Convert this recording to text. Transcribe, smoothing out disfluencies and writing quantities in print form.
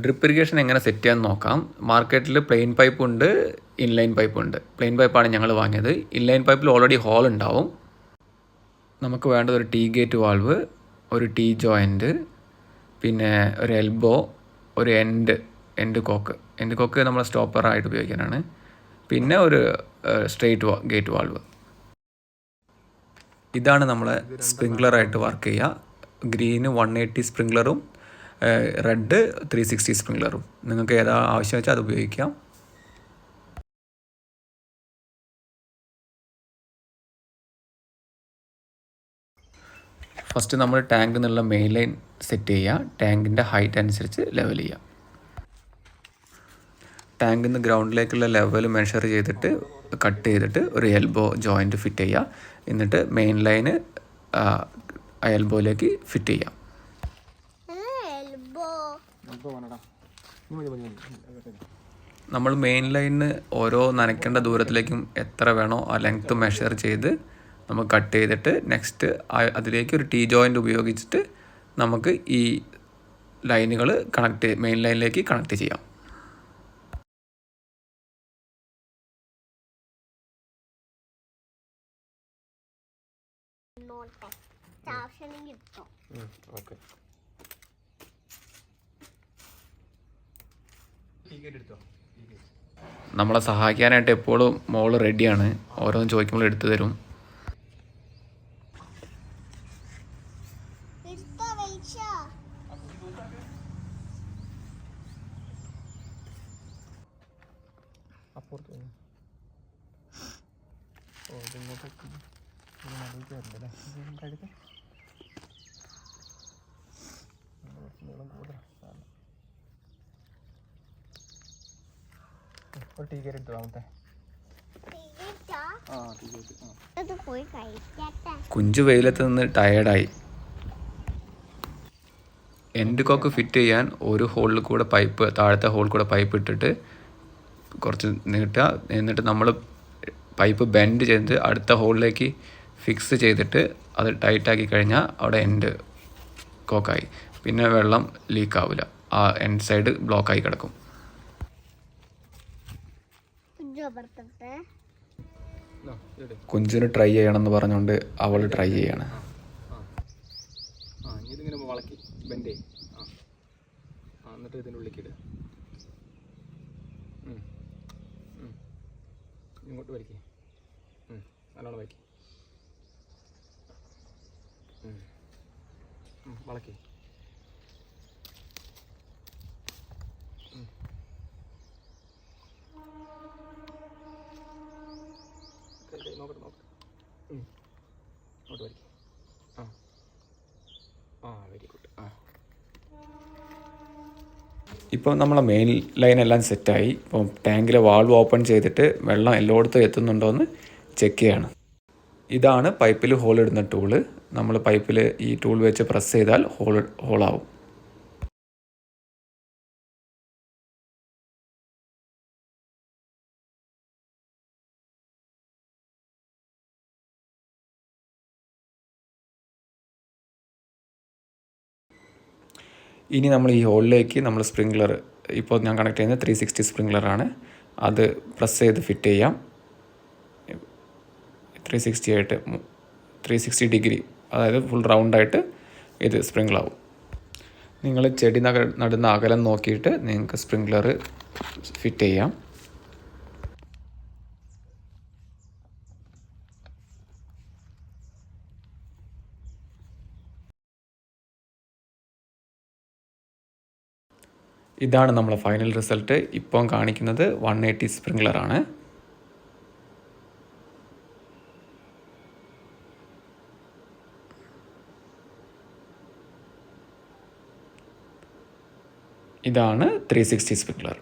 Drip irrigation എങ്ങനെ set ചെയ്യാൻ നോക്കാം. മാർക്കറ്റിൽ പ്ലെയിൻ പൈപ്പ് ഉണ്ട്, ഇൻലൈൻ പൈപ്പ് ഉണ്ട്. പ്ലെയിൻ പൈപ്പാണ് ഞങ്ങൾ വാങ്ങിയത്. ഇൻലൈൻ പൈപ്പിൽ ഓൾറെഡി ഹോൾ ഉണ്ടാവും. നമുക്ക് വേണ്ടത് ഒരു ടീ ഗേറ്റ് വാൾവ്, ഒരു ടീ ജോയിൻറ്റ്, പിന്നെ ഒരു എൽബോ, ഒരു എൻഡ് കോക്ക് നമ്മൾ സ്റ്റോപ്പറായിട്ട് ഉപയോഗിക്കാനാണ്. പിന്നെ ഒരു സ്ട്രെയിറ്റ് ഗേറ്റ് വാൾവ്. ഇതാണ് നമ്മളെ സ്പ്രിങ്ക്ലറായിട്ട് വർക്ക് ചെയ്യുക. ഗ്രീന് 180 സ്പ്രിങ്ക്ലറും റെഡ് 360 സ്പ്രിങ്ക്ലറും. നിങ്ങൾക്ക് ഏതാ ആവശ്യം വെച്ചാൽ അത് ഉപയോഗിക്കാം. ഫസ്റ്റ് നമ്മൾ ടാങ്കിൽ നിന്നുള്ള മെയിൻ ലൈൻ സെറ്റ് ചെയ്യുക. ടാങ്കിൻ്റെ ഹൈറ്റ് അനുസരിച്ച് ലെവൽ ചെയ്യുക. ടാങ്കിൽ നിന്ന് ഗ്രൗണ്ടിലേക്കുള്ള ലെവൽ മെഷർ ചെയ്തിട്ട് കട്ട് ചെയ്തിട്ട് ഒരു എൽബോ ജോയിൻറ്റ് ഫിറ്റ് ചെയ്യുക. എന്നിട്ട് മെയിൻ ലൈന് എൽബോയിലേക്ക് ഫിറ്റ് ചെയ്യാം. നമ്മൾ മെയിൻ ലൈനിന് ഓരോ നനയ്ക്കേണ്ട ദൂരത്തിലേക്കും എത്ര വേണോ ആ ലെങ്ത്ത് മെഷർ ചെയ്ത് നമുക്ക് കട്ട് ചെയ്തിട്ട് നെക്സ്റ്റ് അതിലേക്ക് ഒരു ടീ ജോയിൻ്റ് ഉപയോഗിച്ചിട്ട് നമുക്ക് ഈ ലൈനുകൾ മെയിൻ ലൈനിലേക്ക് കണക്ട് ചെയ്യാം. നമ്മളെ സഹായിക്കാനായിട്ട് എപ്പോഴും മോള് റെഡിയാണ്. ഓരോന്ന് ചോദിക്കുമ്പോൾ എടുത്തു തരും. കുഞ്ചു വെയിലത്ത് നിന്ന് ടയേർഡായി. എൻഡ് കോക്ക് ഫിറ്റ് ചെയ്യാൻ ഒരു ഹോളിൽ കൂടെ പൈപ്പ്, താഴത്തെ ഹോളിൽ കൂടെ പൈപ്പ് ഇട്ടിട്ട് കുറച്ച് നീട്ടുക. എന്നിട്ട് നമ്മൾ പൈപ്പ് ബെൻഡ് ചെയ്ത് അടുത്ത ഹോളിലേക്ക് ഫിക്സ് ചെയ്തിട്ട് അത് ടൈറ്റാക്കി കഴിഞ്ഞാൽ അവിടെ എൻഡ് കോക്കായി. പിന്നെ വെള്ളം ലീക്കാവില്ല. ആ എൻഡ് സൈഡ് ബ്ലോക്കായി കിടക്കും. കുഞ്ചിന് ട്രൈ ചെയ്യണമെന്ന് പറഞ്ഞുകൊണ്ട് അവൾ ട്രൈ ചെയ്യാണ്. ഇതിങ്ങനെ വളക്കി ബെൻഡ് എന്നിട്ട് ഇതിൻ്റെ ഉള്ളിലേക്ക് ഇടുക. ഇങ്ങോട്ട് വലിക്കേ, നല്ലോണം വലിക്കേ, വളക്കേ. നോക്കട്ടെ ഇങ്ങോട്ട് വലിക്കേ. Very good. ഇപ്പോൾ നമ്മളെ മെയിൻ ലൈൻ എല്ലാം സെറ്റായി. ഇപ്പോൾ ടാങ്കിലെ വാൾവ് ഓപ്പൺ ചെയ്തിട്ട് വെള്ളം എല്ലായിടത്തും എത്തുന്നുണ്ടോ എന്ന് ചെക്ക് ചെയ്യാണ്. ഇതാണ് പൈപ്പിൽ ഹോൾ ഇടുന്ന ടൂള്. നമ്മൾ പൈപ്പിൽ ഈ ടൂൾ വെച്ച് പ്രസ് ചെയ്താൽ ഹോളാവും. ഇനി നമ്മൾ ഈ ഹോളിലേക്ക് നമ്മൾ സ്പ്രിങ്ക്ലർ, ഇപ്പോൾ ഞാൻ കണക്ട് ചെയ്യുന്നത് 360 സ്പ്രിങ്ക്ലറാണ്. അത് പ്രസ് ചെയ്ത് ഫിറ്റ് ചെയ്യാം. 360 ഡിഗ്രി, അതായത് ഫുൾ റൗണ്ടായിട്ട് ഇത് സ്പ്രിങ്ക്ലാവും. നിങ്ങൾ ചെടി നടുന്ന അകലം നോക്കിയിട്ട് നിങ്ങൾക്ക് സ്പ്രിങ്ക്ലർ ഫിറ്റ് ചെയ്യാം. ഇതാണ് നമ്മളെ ഫൈനൽ റിസൾട്ട്. ഇപ്പം കാണിക്കുന്നത് 180 സ്പ്രിങ്ക്ലറാണ്. ഇതാണ് 360 സ്പ്രിങ്ക്ലർ.